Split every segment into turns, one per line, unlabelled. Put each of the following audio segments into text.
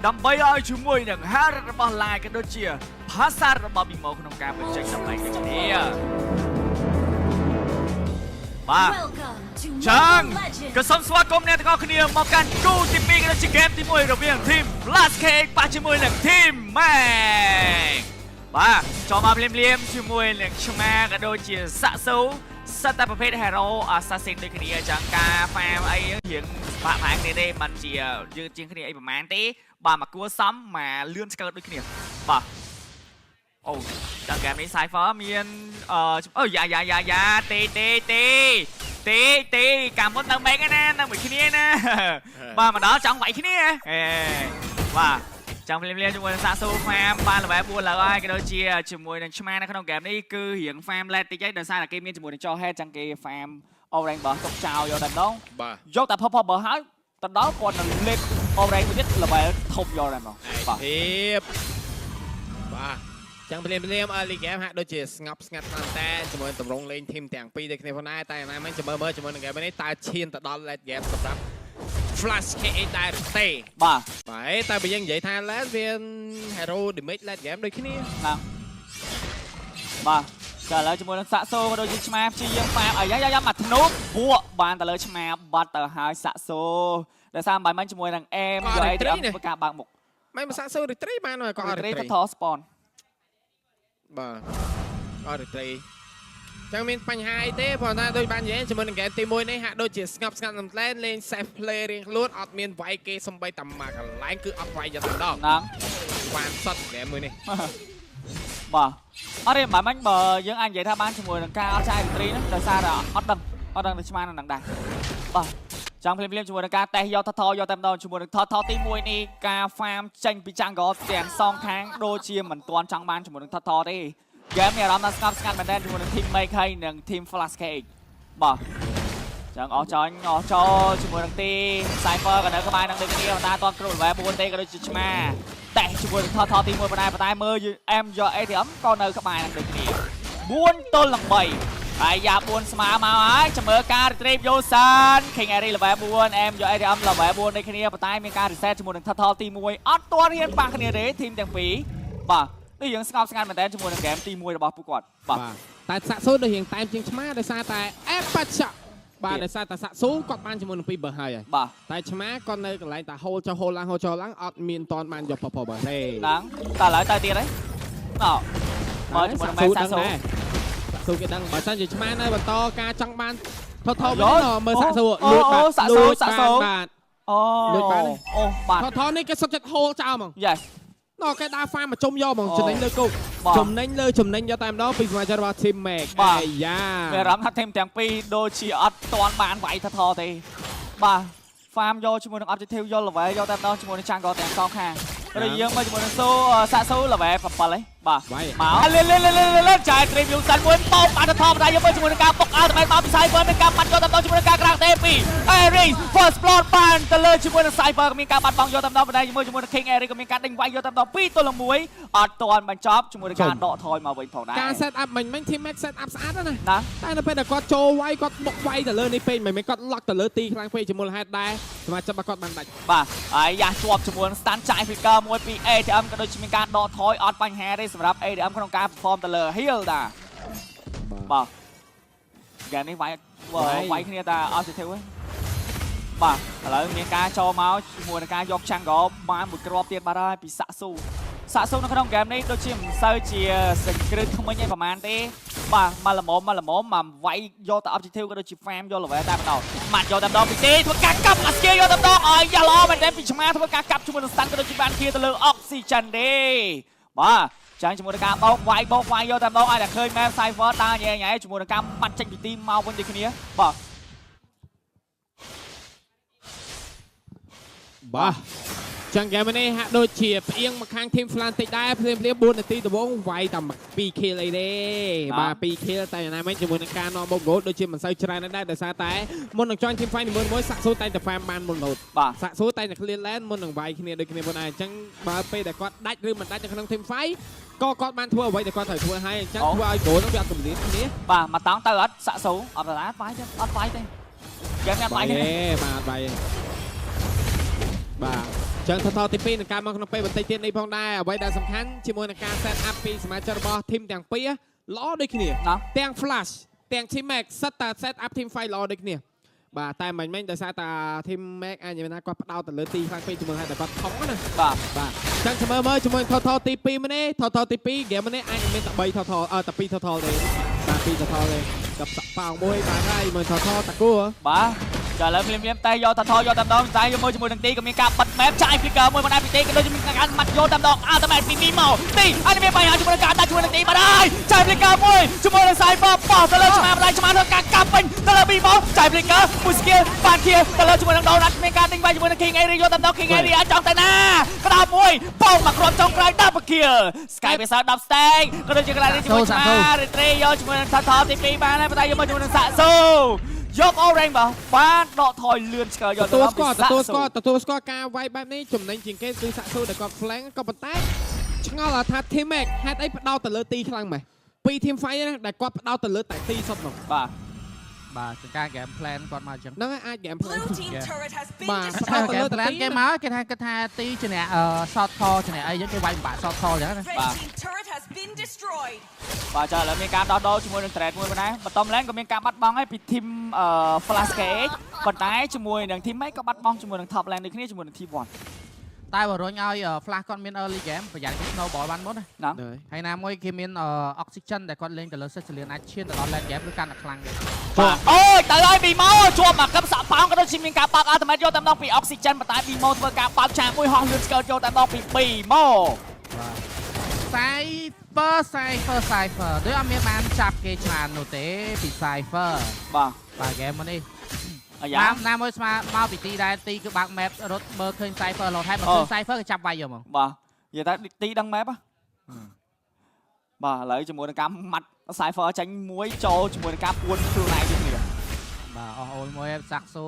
ដើម្បីឲ្យជាមួយនឹងហាររបស់ Line ក៏ដូចជាភាសារបស់មីម៉ូក្នុងការបញ្ចេញសម្លេងដូចគ្នាបាទចឹងក៏សូមស្វាគមន៍អ្នកទាំងអស់គ្នាមកកាន់គូទី2ក៏ដូចជាហ្គេមទី1រវាងធីម Flash Cake ប៉ះជាមួយនឹងធីម Mac បាទចូលមកភ្លាមជាមួយនឹងឆ្មាក៏ដូចជាសាក់សូសិតតែប្រភេទ Hero Assassin ដូចគ្នាចឹងការ farm អីរៀងបាក់ផាំងគ្នាទេមិនជាយើងជាងគ្នាអីប្រហែលទេបាទមកគួរសមមកលឿនស្កើតដូចគ្នាបាទអូដល់ហ្គេមនេះ Cypher មានអូយ៉ាទេកាមុននៅមេកណានៅមួយគ្នាណាបាទមកដល់ចង់វាយគ្នាបាទចាំភ្លាមជាមួយនឹងសាក់សូ farm បានលេវ4ឡើងហើយក៏ដូចជាជាមួយនឹងឆ្មានៅក្នុងហ្គេមនេះគឺរៀង farm លេតតិចហើយដោយសារតែគេមានជាមួយនឹងចោ head ចឹងគេ farm orange របស់ទុកចោលយកតែម្ដងយកតែ pop បើហើយទៅដល់គាត់នឹងលេត orange មួយទៀត level ធំយកតែម្ដង
បាទភាពបាទចឹងភ្លាមលីហ្គេមហាក់ដូចជាស្ងប់ស្ងាត់តាមតែជាមួយតម្រងលេងធីមទាំងពីរដូចគ្នាផងដែរតែណាមិញចាំមើលជាមួយនឹងហ្គេមនេះតើឈានទៅដល់ late game សម្រាប់ Flash Cake ដែរទេ
បាទ
តែបើយើងនិយាយថា late វា hero damage late game ដូចគ្នា
បាទចាឥឡូវជាមួយនឹងសាក់សូក៏ដូចជាឆ្មាព្យាយាម farm អាយ៉ាមកធ្នូភក់បានទៅលើឆ្មាបាត់ទៅហើយសាក់សូដោយសារបាយមិញជាមួយនឹងអេមយកអីទៅធ្វើការបើកមុខ
មិនសាក់សូ retreat បានហើយក៏
retreat ទៅថត spawn
បាទអត់ទេចឹងមានបញ្ហាអីទេព្រោះថាដូចបាននិយាយជាមួយនឹងហ្គេមទី1នេះហាក់ដូចជាស្ងប់ស្ងាត់មែនទែនលេង safe play រៀងខ្លួនអត់មានវាយគេសំបីតាមកកន្លែងគឺអត់វាយយកទៅដល់
ហ្នឹង
បានសតហ្គេមមួយនេះ
បាទអត់ទេបើមិញបើយើងអាចនិយាយថាបានជាមួយនឹងការអត់ចាយរីត្រីហ្នឹងដោយសារតែអត់ដឹងទៅឆ្មានឹងដែរបាទចាំភ្លាមជាមួយនឹងការតេស្តយកថតយកតែម្ដងជាមួយនឹងថតទី1នេះការ farm ចេញពី jungle ទាំងសងខាងដូចជាមិនទាន់ចង់បានជាមួយនឹងថតទេហ្គេមនេះអារម្មណ៍ថាស្ងប់ស្ងាត់មែនទែនជាមួយនឹង team Make ហើយនិង team Flash Cake បាទចឹងអស់ចូលជាមួយនឹងទី Cypher ក៏នៅក្បែរនឹងដូចគ្នាតែអត់ទាន់គ្រប់ level 4ទេក៏ដូចជាឆ្មាតែជាមួយនឹងថតទី1ប៉ុន្តែមើលអែមយក ATM ក៏នៅក្បែរនឹងដូចគ្នា4ទល់នឹង3ហើយយ៉ា4ស្មើមកហើយចាំមើលការ retrieve យោសាន King Airy level 4 M យក ATM level 4ដូចគ្នាប៉ុន្តែមានការ reset ជាមួយនឹងថតទី1អត់ទាន់ហ៊ានប៉ះគ្នាទេ team ទាំងពីរបាទនេះយើងស្ងប់ស្ងាត់មែនតើជាមួយនឹងហ្គេមទី1របស់ពួកគាត់
បាទតែសាក់ស៊ូដូចរៀងតែមជាងឆ្មាដោយសារតែអេបាឆាបាទដោយសារតែសាក់ស៊ូគាត់បានជាមួយនឹង2បើហើយ
បាទ
តែឆ្មាគាត់នៅកន្លែងតែហូលចុះហូលឡើងអត់មានតន់បានយកប៉បើទេ
ហ្នឹងតែឥឡូវទៅទៀតហើយមើលជាមួយនឹងសាក់ស៊ូ
គេដឹងបើសិនជាឆ្មានៅបន្តការចង់បានថតមើលសាក់ស៊ូលួច
បាទសាក់ស៊ូ
បាទ
លួចបានអូបាទ
ថតនេះគេសុទ្ធចិត្តហូលចោលហ្មង
Yes
nó cái đa pha mà trông do bằng chấm đánh lơ câu chấm đánh cho tam đó vì ngoài cho vào team mẹ
dạ về rắm thêm tiếng pi đôi chỉ ắt toàn bán vậy thật thò thì bà farm do chúng mình được objective do là vậy do tam đó chúng mình trang có tiền con hàng rồi dương mà chúng mình số xa số là về phật lấy bà máu lên chạy tìm dùng sẵn muốn bông ăn thật thò ra dương mà chúng mình được cao bọc ao tại bao sai với mình cao mặt cho tam đó chúng mình được cao grand tepi Airy first blood ban từ lời chúng mình được cyber mình cao mặt bong do tam đó đây chúng mình được King Airy mình cao đánh quay do tam đó pi tôi là muối toàn mình chop chúng mình được cao độ thôi mà mình phòng này
cao set up mình team max set up sát đó này đây là bây giờ có trâu quay có bọc quay từ lời này pin mình có lock từ lời ti khang phi chúng mình hai đai mà cho bà con bàn bạch
bà ai ya chụp chúng mình stand chạy phi cơ muối pi A thì âm cái đôi chúng mình cao độ thôi ọt bánh hè đâyสำหรับ A เดี๋ยวkhôngการ perform แต่เลย heal ด่าบ่แกนี่ไว้ที่นี่แต่เอาสิเทวบ่แล้วมีการโชว์เมาส์มวยในการยกช่างก็มาหมุนกรอบเตียนมาได้ปีสะสู้ในក្នុងเกมនេះដូចជាមិនសូវជាសង្គ្រឹះថ្មីឯប្រហែលទេបាទមកល្មមមកវាយយកទៅ objective ក៏ដូចជា farm យក level តែម្ដងម៉ាត់យកតែម្ដងពីទេធ្វើការកាប់អាស្គីយកតែម្ដងឲ្យយ៉ាឡមែនទេពីឆ្មាធ្វើការកាប់ជាមួយនឹង stand ក៏ដូចជាបានគៀទៅលើ oxygen ទេបាទចាំជាមួយនឹងការបោកវាយយកតែម្ដងឲ្យតែឃើញ map cypher តាញ៉ៃជាមួយនឹងការបាត់ចេញពីទីមកវិញដូចគ្នា
បាទចឹងហ្គេមនេះហាក់ដូចជាផ្អៀងមកខាង team Flantic ដែរភ្លាម4នាទីដំបូងវាយតែ2 kill អីទេបាទ2 kill តែណាមិញជាមួយនឹងការនាំមក goal ដូចជាមិនសូវច្រើនដែរដោយសារតែមុននឹង join team fight មួយសាក់ស៊ូតែ farm បានមុននោះសាក់ស៊ូតែ clear lane មុននឹងវាយគ្នាដូចគ្នាប៉ុណ្ណាអញ្ចឹងបើពេលដែលគាត់ដាច់ឬមិនដាច់នៅក្នុង team fight ក៏គាត់បានធ្វើអ្វីដែលគាត់ត្រូវធ្វើហើយអញ្ចឹងធ្វើឲ្យ goal នឹងវាអត់កម្រិតគ្នា
បាទមកតង់ទៅអត់សាក់ស៊ូអត់ដែរវាយទេអត់វាយទេហ្គេមនេះអត់វាយទេ
បាទអត់វាយបាទ ចឹងថតទី2នឹងការមកក្នុងពេលបន្តិចទៀតនេះផងដែរអ្វីដែលសំខាន់ជាមួយនឹងការ set up ពីសមាជិករបស់ team ទាំងពីរល្អដូចគ្នាទាំង flash ទាំង team max សិតតែ set up team fight ល្អដូចគ្នាបាទតែមិនដោយសារតែ team max អាចនិយាយថាគាត់ផ្ដោតទៅលើទីខ្លាំងពេកជាមួយហើយតែគាត់ថងណាបាទចឹងចាំមើលជាមួយថតទី2ម្នេះថតទី2 game នេះអាចមានតែ3ថតតែ2ថតទេបាទ2ថតទេกับសប៉ោងមួយបាទហើយមើលថតតាគូ
បាទចាឥឡូវភ្លាមតែយកថតយកតែម្ដងតែយកមើលជាមួយនឹងទីក៏មានការបាត់ map ចាយ flicker មួយមិនអាចពីទីក៏ដូចជាមានការម៉ាត់យកតែម្ដងតែម៉ែពីមីមកទីអត់មានបញ្ហាជាមួយនឹងការដាក់ជាមួយនឹងទីបាទហើយចាយ flicker មួយជាមួយនឹង Cypher បោះទៅលើឆ្មាម្ដាយឆ្មាធ្វើការកាប់ពេញទៅលើមីមកចាយ flicker មួយ skill បានគៀទៅលើជាមួយនឹង Donut មានការទិញវាយជាមួយនឹង King Area យកតែម្ដង King Area អាចចង់ទៅណាក្តោបមួយប៉ោងមកគ្រាប់ចុងក្រោយ double kill Sky Pacer 10 stack ក៏ដូចជាកន្លែងនេះជាមួយឆ្មា retreat យកជាមួយនឹងថតទី2បានហើយតែយកមកជាមួយនឹងសាក់សូយក orange បានដកថយលឿនឆ្កើយកទៅដល់ទទួល
ស្គាល់ការវាយបែបនេះចំណេញជាងគេគឺសាក់សូដែលគាត់ flank ក៏ប៉ុន្តែឆ្ងល់ថា team max ហេតុអីផ្ដោតទៅលើទីខ្លាំងម៉េះពី team fight ណាដែលគាត់ផ្ដោតទៅលើតែទីសុទ្ធនោះ
បាទ
ចង្ការ game plan គាត់មកអញ្ចឹង
ហ្នឹងអាច game plan
បាទgame plan គេមកគេថាទីជំនះshort call ជំនះអីចឹងគេវាយបាក់ short call អញ្ចឹងណា
បាទចាឥឡូវមានការដោះដូរជាមួយនឹង trade មួយប៉ុណ្ណាបន្តម្លេះក៏មានការបាត់បង់ហើយពី team flash cage ប៉ុន្តែជាមួយនឹង team ម៉េចក៏បាត់បង់ជាមួយនឹង top lane ដូចគ្នាជាមួយនឹង team 1
តែបើរុញឲ្យ flash គាត់មាន early game ប្រយ័ត្នគេ snowball បានមុនណាហើយណាមួយគេមាន oxygen ដែលគាត់លេងទៅលើ Cecilian អាចឈានទៅដល់ late game ឬកាន់តែខ្លាំង
បាទអូយទៅហើយ Bimo ជាប់មកកឹបសាក់ប៉ោងក៏ដូចជាមានការបើក ultimate យកតែម្ដងពី oxygen ប៉ុន្តែ Bimo ធ្វើការបើកឆាកមួយហោះលឿនស្កើតយកតែម្ដងពី Bimo
Cypher ដូចអត់មានបានចាប់គេច្រើននោះទេពី Cypher បាទ game នេះ
អាយ៉ា
ណាមួយស្មើមកពីទីដែរទីគឺបើក map រត់មើលឃើញ Cypher លោតហើយបើឃើញ Cypher ក៏ចាប់វាយយកហ្មង
បាទនិយាយថាទីដឹង map បាទឥឡូវជាមួយនឹងការម៉ាត់ Cypher ចាញ់មួយចូលជាមួយនឹងការពួនខ្លួនឯងទៀតនេះ
បាទអស់អូលមួយសាក់សូ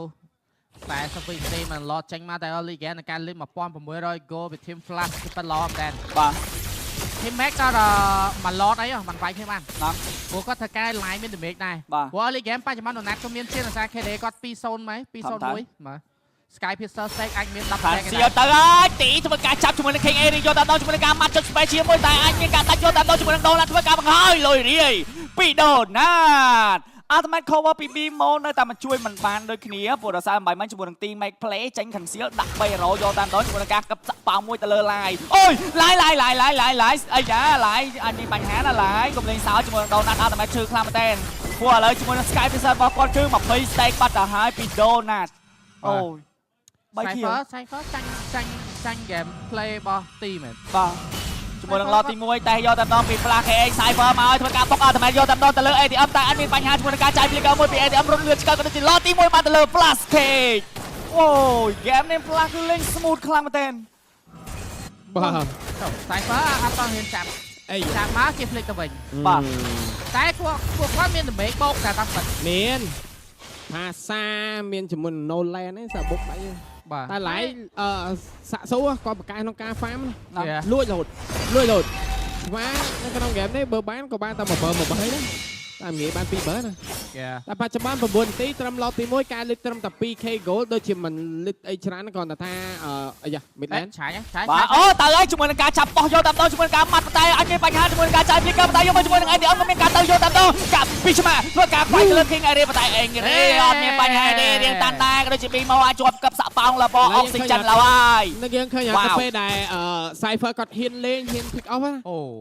តែសវិទីមិនឡតចាញ់មកតែ early game នឹងការលេង 1600 goal ពី team flash គឺប៉ិតល្អមែន
បាទ
team max ក៏មកឡតអីមិនវាយគ្នាបានព្រោះគាត់ធ្វើការ line មាន damage ដែរព្រោះ early game បច្ចុប្បន្ន Donut ក៏មានជាអាសា KD គាត់ 2-0 មក2-0-1បាទ Sky Pacer stake អាចមាន10 stack
ទៅហើយទីធ្វើការចាប់ជាមួយនឹង King Area យកដល់ជាមួយនឹងការម៉ាត់ចុច special មួយតែអាចមានការដាច់យកដល់ជាមួយនឹង Donut ធ្វើការបង្ហើយលុយរាយពី Donut Ultimate cover ពី Bimo នៅតែមកជួយមិនបានដូចគ្នាព្រោះដោយសារមិនបានជាមួយនឹង team make play ចេញ cancel ដាក់300យកតាមដល់ជាមួយនឹងការកឹបសាក់ប៉ោមួយទៅលើ line អូយ line អីយ៉ា line អញមានបញ្ហាណា line កុំលេងសើចជាមួយនឹង Donut Ultimate ឈឺខ្លាំងមែនតើព្រោះឥឡូវជាមួយនឹង Sky Pacer របស់គាត់គឺ20 stake បាត់ទៅហើយពី Donut អូយ
Cypher ចាញ់ game play របស់ team មែន
បាទជាមួយនឹងឡតទី1តែយកតែម្ដងពី Flash KH Cypher មកឲ្យធ្វើការបុក Ultimate យកតែម្ដងទៅលើ ATM តែអត់មានបញ្ហាជាមួយនឹងការចាយ flicker មួយពី ATM រត់លឿនឆ្កឹកក៏ដូចជាឡតទី1បានទៅលើ Flash KH អូយ game នេះ Flash គឺលេង smooth ខ្លាំងមែនទែន
បាទ Cypher អត់ต้องហ៊ានចាប់អីចាប់មកគេ flick ទៅវិញ
បាទ
តែពួកគាត់មាន damage បោកតែតាមពិត
មានផាសាមានជាមួយ Nolan ហ្នឹងសាបុកដៃតែឡៃសាក់សូគាត់បកកែក្នុងការ farm លួចរហូតស្វានៅក្នុង game នេះបើបានក៏បានតែ1 បើហើយណាតែងាយបាន2 បើណាតែបច្ចុប្បន្ន9នាទីត្រឹមឡតទី1ការលេខត្រឹមតែ 2k goal ដូចជាមិនលេខអីច្រើនគ្រាន់តែថាអាយ៉ា midland
ឆាយ
បាទអូទៅហើយជាមួយនឹងការចាប់បោះយកតាមដងជាមួយនឹងការម៉ាត់តែអត់មានបញ្ហាជាមួយនឹងការចាយ flicker តែយកមកជាមួយនឹង ADM ក៏មានការទៅយកតាមដងកាប់ពីឆ្មាធ្វើការខ្វាយទៅលើ King Area តែអេងរេអត់មានបញ្ហាទេរៀងតាន់ដែរក៏ដូចជា Bimo អាចជាប់កឹបសាក់ប៉ោងលប oxygen ឡើយ
នឹងយើងឃើញអាពេលដែល Cypher គាត់ហ៊ានលេងហ៊ាន pick off ណា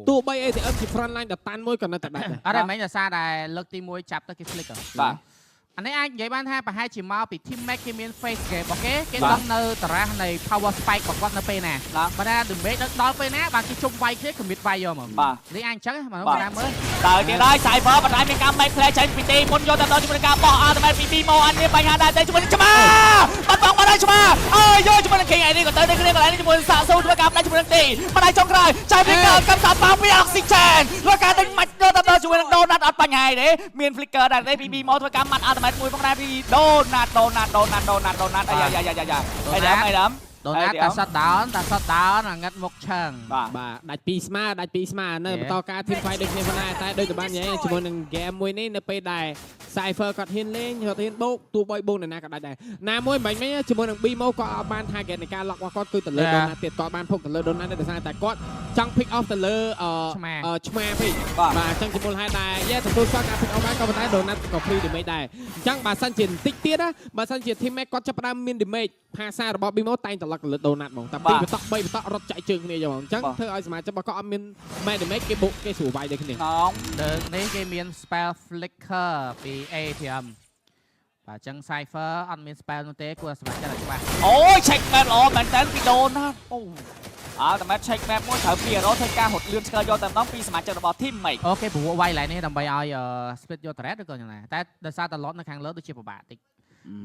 ទោះបី ADM ជា front line តែតាន់មួយក៏នៅតែដាច់
អត់តែមិនដោយសារតែលើកទី1ចាប់ទៅគេ flick
បាទ
អានេះអាចនិយាយបានថាប្រហែលជាមកពី team max គេមាន face game របស់គេដឹងនៅតារាសនៃ power spike របស់គាត់នៅពេលណាបើថា damage ដល់ពេលណាបាទគេជុំវាយគ្នា commit វាយយកមកនេះអាចអញ្ចឹងមកណាមើល
តើគេដែរ Cypher បណ្ដាមានការ make play ចេញពីទីមុនយកទៅដល់ជាមួយនឹងការបោះ ultimate ពី Bimo អត់មានបញ្ហាដែរតែជាមួយនឹងឆ្មាបាត់បង់បាត់ហើយឆ្មាអើយយកជាមួយនឹង King ឯនេះក៏ទៅនៅគ្នាកន្លែងនេះជាមួយនឹងសាក់សូធ្វើការផ្ដាច់ជាមួយនឹងទីបណ្ដាចុងក្រោយចាយ flicker កំសាប៉ាពី oxygen ធ្វើការដេញមាច់យកទៅដល់ជាមួយនឹង Donut អត់បញ្ហាទេមាន flicker ដែរទេពី Bimo ធ្វើការម៉ាត់ ultimate មួយផងដែរពី Donut អាយ៉ាអីដាំ
Donut តែសត down អាងឹតមុខឆើង
បាទដាច់2ស្មើនៅបន្តការ team fight ដូចគ្នាផងដែរតែដូចតែបាននិយាយជាមួយនឹង game មួយនេះនៅពេលដែល Cypher គាត់ហ៊ានលេងគាត់ហ៊ានបោកទូ3 4នៅណាក៏ដាច់ដែរណាមួយមិនមែនជាមួយនឹង BMO គាត់អត់បាន target នៃការ lock របស់គាត់គឺទៅលើ Donut ទៀតគាត់បានភុកទៅលើ Donut ដោយសារតែគាត់ចង់ pick off ទៅលើឆ្មាពេកបាទអញ្ចឹងជាមូលហេតុដែរទទួលស្គាល់ការ pick off ដែរក៏ប៉ុន្តែ Donut ក៏ free damage ដែរអញ្ចឹងបើសិនជាបន្តិចទៀតណាបើសិនជា teammate គាត់ចាប់ផ្ដើមមាន damage ផាសារបស់ BMO តែងតែ lock ទៅលើ Donut ហ្មងតែ2បន្តុក3បន្តុករត់ចាក់ជើងគ្នាយកហ្មងអញ្ចឹងធ្វើឲ្យសមាជិករបស់គាត់អត់មាន damage គេបុកគេស្រួលវាយដូចគ្នា
នេះគេមាន spell flicker ពី ATM បាទអញ្ចឹង Cypher អត់មាន spell នោះទេគួរសម្រាប់ចិត្តឲ្យច្បាស់
អូយ check map ល្អមែនតើពីដូនណាអូតែមែន check map មួយត្រូវពីរ៉ូធ្វើការហត់លឿនឆ្កើយកតែម្ដងពីសមាជិករបស់ team ហ្មង
អូខេព្រោះវាយឡើងនេះដើម្បីឲ្យ split យក turret ឬក៏យ៉ាងណាតែដោយសារតែ lot នៅខាងលើដូចជាពិបាកតិច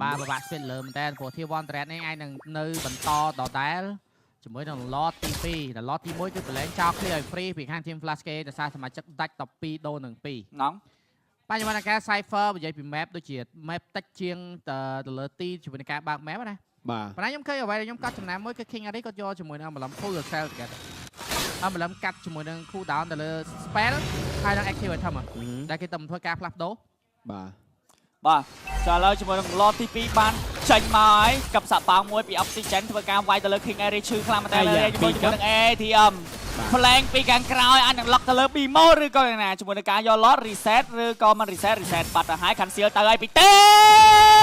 បាទពិបាក split លើមែនតើព្រោះ tier 1 turret នេះអាចនឹងនៅបន្តដដែលជាមួយនឹង lot ទី2ដល់ lot ទី1គឺប្រឡែងចោល clear ឲ្យ free ពីខាង team Flash គេដោយសារសមាជិកដាច់12ដូននឹង2ហ្នឹងបញ្ញវន្តការ Cypher និយាយពី map ដូចជា map តិចជាងទៅលើទីជាមួយនឹងការបើក map ណា
បាទ
ប៉ុន្តែខ្ញុំឃើញអ្វីដែលខ្ញុំកាត់ចំណាំមួយគឺ King Ari គាត់យកជាមួយនឹង Emblem Full Cell ទៅEmblem កាត់ជាមួយនឹង cool down ទៅលើ spell ហើយនឹង active item ដែលគេទៅធ្វើការផ្លាស់ប្ដូរ
បាទចាឥឡូវជាមួយនឹង lot ទី2បានចេញមកហើយកັບសាប៉ាងមួយពី Oxygen ធ្វើការវាយទៅលើ King Ari ឈឺខ្លាំងមែនតើជាមួយនឹង ATM flank ពីខាងក្រោយអាចនឹង lock ទៅលើ BMO ឬក៏យ៉ាងណាជាមួយនឹងការយក lot reset ឬក៏មិន reset បាត់ទៅហើយ cancel ទៅហើយពីទេ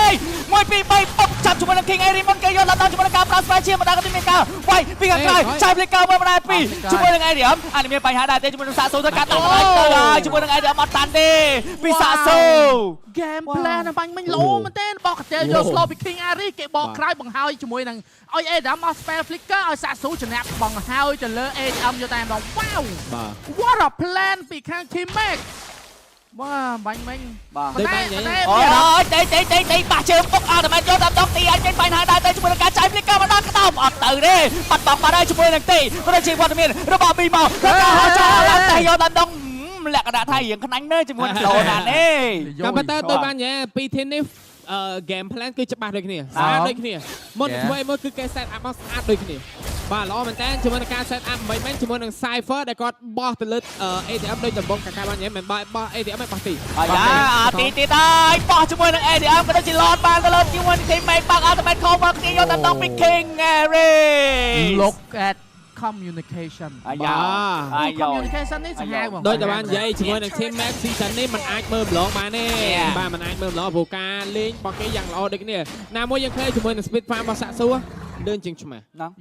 1 2 3បុកចាប់ជាមួយនឹង King Ari មុនគេយក lot ដល់ជាមួយនឹងការប្រើ spell ជាម្ដងក៏មានការវាយពីខាងក្រោយចែក flicker មួយម្ដងពីរជាមួយនឹង ATM អាចមានបញ្ហាដែរទេជាមួយនឹងសាកសូធ្វើការដាក់ម្ដងទៅហើយជាមួយនឹង ATM អត់តាន់ទេពីសាកសូ
game plan បាញ់មិញលោមែនទេបោះកាទេលយក slow ពី King Ari គេបកក្រោយបង្ហើយជាមួយនឹងឲ្យ ATM អស់ spell flicker ឲ្យសាកសូចំណាប់បង្ហើយទៅលើ ATM យកតែម្ដង wow what a plan ពីខាង team Mac បាទបាញ់មិញ
បាទអូយទេបាក់ជើងពុកអត់តែយកតាមដងទីអាចមានបញ្ហាដែរទៅជាមួយនឹងការចាយ flicker មកដល់ក្តោបអត់ទៅទេបាត់បង់បាត់ហើយជាមួយនឹងទីក៏ជាវត្តមានរបស់ BMO ក៏ចោលតែយកតាមដងលក្ខណៈថារៀងខ្នាញ់នៅជាមួយដូណានេះ
ក៏ប៉ុន្តែដូចបាននិយាយពីធីមនេះgame plan គឺច្បាស់ដូចគ្នាស្អាតដូចគ្នាមុនធ្វើមួយគឺគេ set up មកស្អាតដូចគ្នាបាទល្អមែនតើជាមួយនឹងការ set up មិនមែនជាមួយនឹង Cypher ដែលគាត់បោះទៅលើ ATM ដូចដំបងកាកាបាននិយាយមិនបោះ ATM មិនបោះទី
បាទទីហើយបោះជាមួយនឹង ATM ក៏ដូចជា load បានទៅលើជាមួយនឹង team mate បាក់ ultimate cover គ្នាយកតាមដងពី King Ari
look at communication communication នេះសាហាវបង
ដូចតែបាននិយាយជាមួយនឹង team match season នេះมันអាចមើលម្លងបានទេបាទมันអាចមើលម្លងព្រោះការលេងរបស់គេយ៉ាងល្អដូចគ្នាណាមួយយើងឃើញជាមួយនឹង speed farm របស់សាក់សួរលឿនជាងឆ្មាហ្នឹង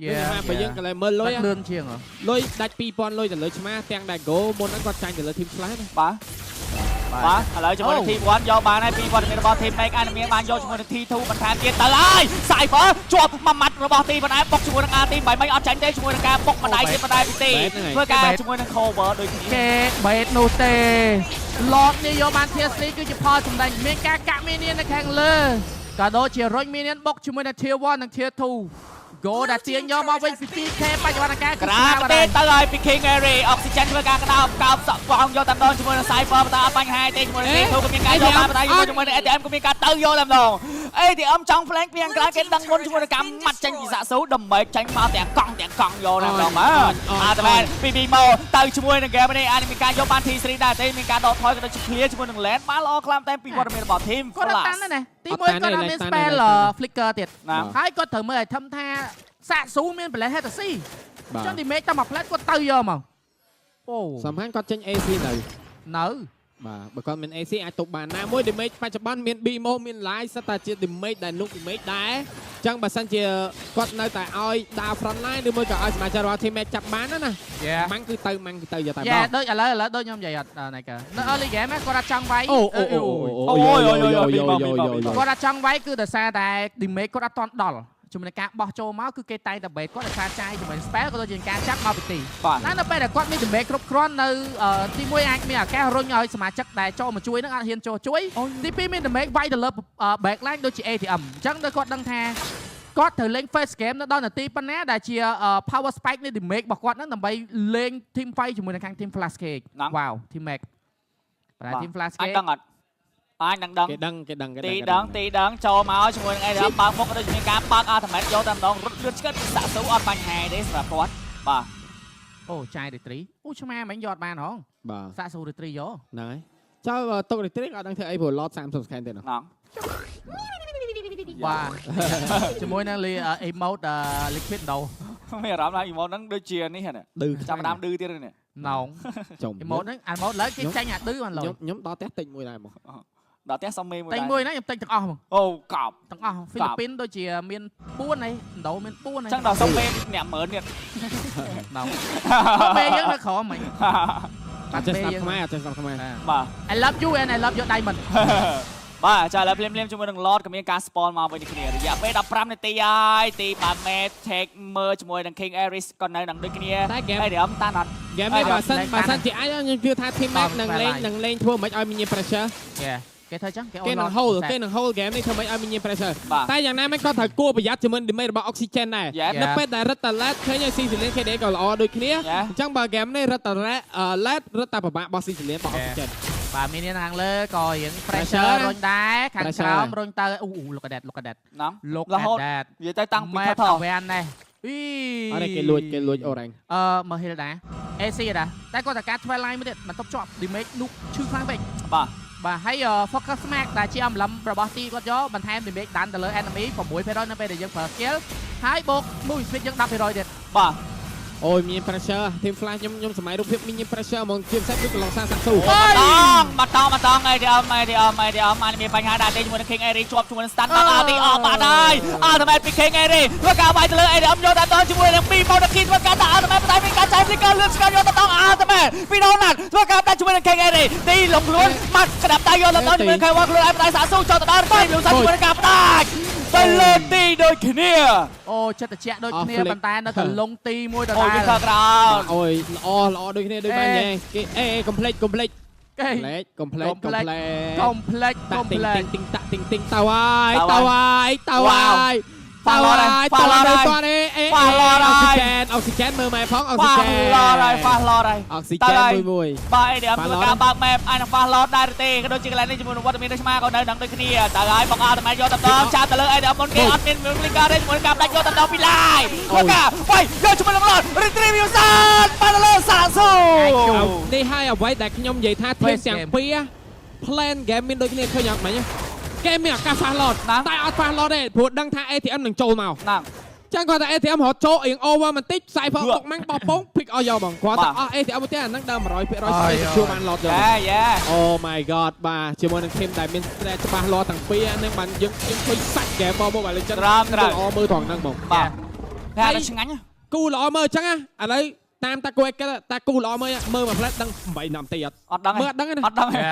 បើយើងកន្លែងមើលលុយ
លឿនជាង
លុយដាច់ 2000 លុយទៅលើឆ្មាទាំងដែល go មុនហ្នឹងគាត់ចាញ់ទៅលើ team Flash ណា
បាទឥឡូវជាមួយនឹង team 1យកបានហើយពីវត្តមានរបស់ team Make អានមានបានយកជាមួយនឹង T2 បន្ថែមទៀតទៅហើយ Cypher ជាប់មួយម៉ាត់របស់ទីបណ្ដាបុកជាមួយនឹង RT មិនអត់ចាញ់ទេជាមួយនឹងការបុកបណ្ដាទៀតបណ្ដាពីទីធ្វើការជាមួយនឹង cover ដូចគ្នា
គេបេតនោះទេ lot នេះយកបាន tier 3គឺជាផលចំណេញមានការកាក់មីនៀននៅខាងលើក៏ដូចជារុញមីនៀនបុកជាមួយនឹង tier 1 និង tier 2 go ដែលទាញយកមកវិញពី 2K បច្ចុប្បន្នការ
ក្រាបទេទៅហើយពី King Ari Oxygen ធ្វើការក្តោបកោបសក់កងយកតាមដងជាមួយនឹង Cypher បន្តអត់បញ្ហាទេជាមួយនឹង T2 ក៏មានការយកបានបន្តជាមួយនឹង ATM ក៏មានការទៅយកតាមដង ATM ចង់ flank ពីខាងក្រៅគេដឹងមុនជាមួយនឹងការម៉ាត់ចេញពីសាកសូដើម្បីចេញមកទាំងកង់យកតាមដងបាទតែមែនពី BMO ទៅជាមួយនឹង game នេះអាចមានការយកបាន T3 ដែរទេមានការដកថយក៏ដូចជា clear ជាមួយនឹង land បានល្អខ្លាំងតែពីវត្តមានរបស់ team
គាត់តាន់ណាទី1គាត់មាន spell flicker ទៀតហើយគាត់ត្រូវមើលឲ្យធំថាសាកស៊ូមានប្រលេះហេតុតែស៊ីអញ្ចឹង damage តាមមួយផ្លែតគាត់ទៅយកមក
អូសំខាន់គាត់ចេញ AC នៅបាទបើគាត់មាន AC អាចទប់បានណាមួយ damage បច្ចុប្បន្នមាន BMO មាន live សិតតែជា damage ដែល nuke damage ដែរអញ្ចឹងបើសិនជាគាត់នៅតែឲ្យដើរ front line ឬមួយក៏ឲ្យសមាជិករបស់ teammate ចាប់បានណាម៉ាំងគឺទៅយកតែ
បងដូចឥឡូវដូចខ្ញុំនិយាយអត់ណៃកើនៅ early game គាត់អត់ចង់វាយ
អូ
គាត់អត់ចង់វាយគឺដោយសារតែ damage គាត់អត់ទាន់ដល់ជាមួយនឹងការបោះចូលមកគឺគេតែងតែបេតគាត់ដោយសារចាយជាមួយ spell ក៏ដូចជាការចាប់មកពីទីតែនៅពេលដែលគាត់មាន damage គ្រប់គ្រាន់នៅទី1អាចមានឱកាសរុញឲ្យសមាជិកដែលចូលមកជួយនឹងអត់ហ៊ានចូលជួយទី2មាន damage វាយទៅលើ backline ដូចជា ATM អញ្ចឹងដល់គាត់ដឹងថាគាត់ត្រូវលេង first game នៅដល់នាទីប៉ុណ្ណាដែលជា power spike នៃ damage របស់គាត់ហ្នឹងដើម្បីលេង team fight ជាមួយនឹងខាង team Flash Cake wow team Mac តែ team Flash Cake
អាចនឹងដឹង
គេដឹង
ទីដឹងចូលមកជាមួយនឹង ATM បើកមុខដូចមានការបើក ultimate យកតែម្ដងរត់លឿនឆ្កឹតសាក់ស៊ូអត់បញ្ហាទេសម្រាប់គាត់បាទ
អូចាយ retreat អូឆ្មាមិញយកអត់បានហង
បាទ
សាក់ស៊ូ retreat យក
ហ្នឹងហើយ cho tôi được trick ở đang thấy vừa lót 30 scan tiền nào
ណង
បាទជាមួយនឹង emote liquid ដោ
មានអារម្មណ៍ថា emote ហ្នឹងដូចជានេះហ៎
ឌឺ
ចាប់ដើមឌឺទៀតនេះ
ណង
ចំ
emote ហ្នឹង emote លើគេចាញ់អាឌឺបានឡើយ
ខ្ញុំដល់ផ្ទះតិចមួយដែរមក
ដល់ផ្ទះសុំមេមួយ
តែ
ដែរ
មួយហ្នឹងខ្ញុំទិញទាំងអស់ហ្មង
អូកប់
ទាំងអស់ហ្វីលីពីនដូចជាមាន4ហើយឥណ្ឌូមាន4ហើយ
ចឹងដល់សុំមេអ្នកមើលទៀត
ណងមេយើងនៅក្រោមហ្មង
អត់ចេះស្ដាប់ខ្មែរអត់ចេះស្ដាប់ខ្មែរ
បាទ
I love you and I love your diamond
បាទចាឥឡូវភ្លាមៗជាមួយនឹង Lord ក៏មានការ spawn មកវិញគ្នារយៈពេល15នាទីហើយទីបាទ Mate take មើលជាមួយនឹង King Aris ក៏នៅនឹងដូចគ្នាហើយរំតានអត់
ហ្គេមនេះបើសិនជាអាចខ្ញុំជឿថា team match នឹងលេងធ្វើមិនឲ្យមាន pressure
គេធ្វើចឹងគេ
គេនឹង hold គេនឹង hold game នេះធ្វើមិនឲ្យមាន pressure តែយ៉ាងណាមិនក៏ត្រូវគួរប្រយ័ត្នជាមួយ damage របស់ oxygen ដែរនៅពេលដែលរត់តឡាតឃើញឲ្យ Sicilian KD ក៏ល្អដូចគ្នាអញ្ចឹងបើ game នេះរត់តឡាតរត់តែពិបាករបស់ Sicilian របស់ oxygen
បាទមាននេះខាងលើក៏រៀង pressure រុញដែរខាងក្រោមរុញទៅអូ look at that
ណង
look at that
និយាយទៅតាំងពី
ម៉ែ
ថត
វ៉ាន់នេះអី
អត់ទេគេលួច orange
មើល Hilda AC ដែរតែគាត់តែការ twilight មួយទៀតមិនតបជាប់ damage នោះឈឺខ្លាំងពេក
បាទ
បាទហើយ focus smack ដែលជាអំឡំរបស់ទីគាត់យកបន្ថែម damage ដានទៅលើ enemy 6% នៅពេលដែលយើងប្រើ skill ហើយបូក move speed យើង 10% ទៀត
បាទ
អូយមាន pressure team flash ខ្ញុំសម័យរូបភាពមាន pressure ហ្មងជាពិសេសដូចកន្លងសាសាក់ស៊ូ
បាត់តងអីទេអមអានេះមានបញ្ហាដែរទេជាមួយនឹង King Aris ជាប់ជាមួយនឹង stand back អត់ទីអត់បាត់ហើយ ultimate ពី King Aris ធ្វើការវាយទៅលើ ADM យកតែជាមួយនឹង2 Monokin ធ្វើការដាក់ ultimate តែមានការចែក flicker លឿនស្កាត់យកទៅដល់ ultimate ពី Donut ធ្វើការដាក់ជាមួយនឹង King Aris ទីលំខ្លួនបាត់ក្តាប់ដៃយកទៅដល់ជាមួយនឹង K1 ខ្លួនឯងតែសាក់ស៊ូចូលទៅដល់ទីលំសាច់ជាមួយនឹងការផ្ដាច់ទៅលើទីដូចគ្នា
អូចិត្តត្រជាក់ដូចគ្នាប៉ុន្តែនៅតែលងទីមួយដ
អូ
ដែល
យខក្រោម
អូយល្អដូចគ្នាដូចបានទេគេcomplete
គេ
complete ទីងទៅហើយអ៊ីអុកស៊ីហ្សែនមើលម៉ែផងអុកស៊ីហ្សែន
ហ្វាស់ឡរហើយ
អុកស៊ីហ្សែនមួយ
បាទអីធ្វើការបើក map អានឹងហ្វាស់ឡរដែរទេក៏ដូចជាកន្លែងនេះជាមួយនឹងវត្តមានដូចឆ្មាក៏នៅនឹងដូចគ្នាតើហើយបងអត់តែយកតំណចាប់ទៅលើអីដល់មុនគេអត់មាន flicker ទេជាមួយការដាច់យកតំណពីឡាយធ្វើការវាយយកជាមួយនឹង Lord retrieve user បានលើសាស៊ូ
នេះហើយអ្វីដែលខ្ញុំនិយាយថាធ្វើទាំងពីរ plan game មានដូចគ្នាឃើញអត់មិញគេមានឱកាសហ្វាស់ឡតតែអត់ហ្វាស់ឡតទេព្រោះដឹងថា ATM នឹងចូលមក
ហ្នឹង
ចឹងគាត់ថា ATM រត់ចូលអៀង over បន្តិចផ្សាយផងបុកម៉ាំងបោះពង pick ឲ្យយកបងគាត់ថាអស់ ATM មកទេអាហ្នឹងដើម 100% ជួបានឡតយក Oh my god បាទជាមួយនឹង team ដែលមាន strat ច្បាស់លាស់ទាំងពីរហ្នឹងបានយើងឃើញសាច់ game របស់ Mobile Legends ល្អមើលត្រង់ហ្នឹងបង
បាទតែឆ្ងាញ់
គូល្អមើលចឹងឥឡូវតាមតាគូតែគូល្អមើលមើលមួយផ្លែដឹង8nămទីអត់មើលអត់ដឹងទេ
អត់ដឹងទេ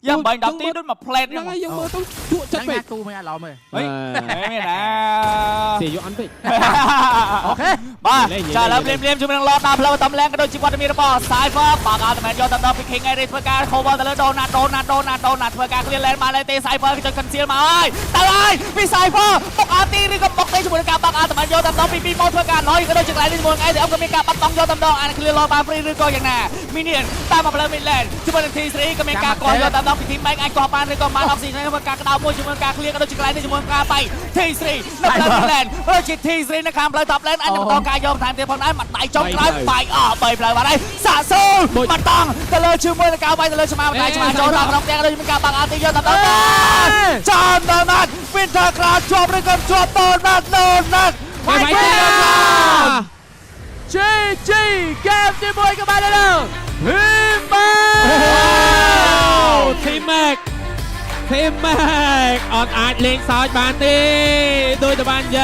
យ៉ាង8 10ទីដូចមួយ plate
ហ្នឹងហើយយើងមើលទៅជក់ចិត្តពេក
គូមិនល្អមើល
ហេមានណា
សេយកអន់ពេក
អូខេ
បាទចាឥឡូវភ្លាមជាមួយនឹង Lord តាមផ្លូវតំលែងក៏ដូចជាវត្តមានរបស់ Cypher បាក់ ultimate យកទៅដល់ពី King Aris ធ្វើការ cover ទៅលើ Donut ធ្វើការ clear lane មកលេទេ Cypher គេចុច conceal មកហើយទៅហើយពី Cypher បុកអត់ទីឬក៏បុកទេជាមួយនឹងការបាក់ ultimate យកទៅដល់ពី Mode ធ្វើការ noise ក៏ដូចជាកន្លែងនេះជាមួយនឹង ATM ក៏មានការបាត់បង់យកទៅដល់អា clear lane បាន free ឬក៏យ៉ាងណា Minion តាមមកផ្លូវ mid lane ជាមួយនឹង T3 ក៏មានការកោះយកទៅដល់ពី Team Make អាចកោះបានឬក៏បាន option ធ្វើការក្តៅមួយជាមួយនឹងការ clear ក៏ដូចជាកន្លែងនេះជាមួយនឹងការបាយ T3 នៅផ្លូវ mid lane ក៏ជា T3 នៅខាងផ្លូវ top lane អាចនឹងបន្តការយកបន្ថែមទៀតផងដែរមកដៃចុងក្រោយបាយអស់3ផ្លូវបាត់ហើយសាក់ស៊ូបាត់តង់ទៅលើជាមួយនឹងការបាយទៅលើឆ្មាដៃឆ្មាចូលដល់ក្នុងផ្ទះក៏ដូចជាការបាក់អាទីយកទៅដល់ចាំដល់ណាត់ Winter Cloud ជាប់ឬក៏ជាប់តូនណាត់
បាយទៅ
GG ហ្គេមទី1ក៏បានដល់
Team Mac អត់អាចលេងសើចបានទេដោយតែបាននិយាយ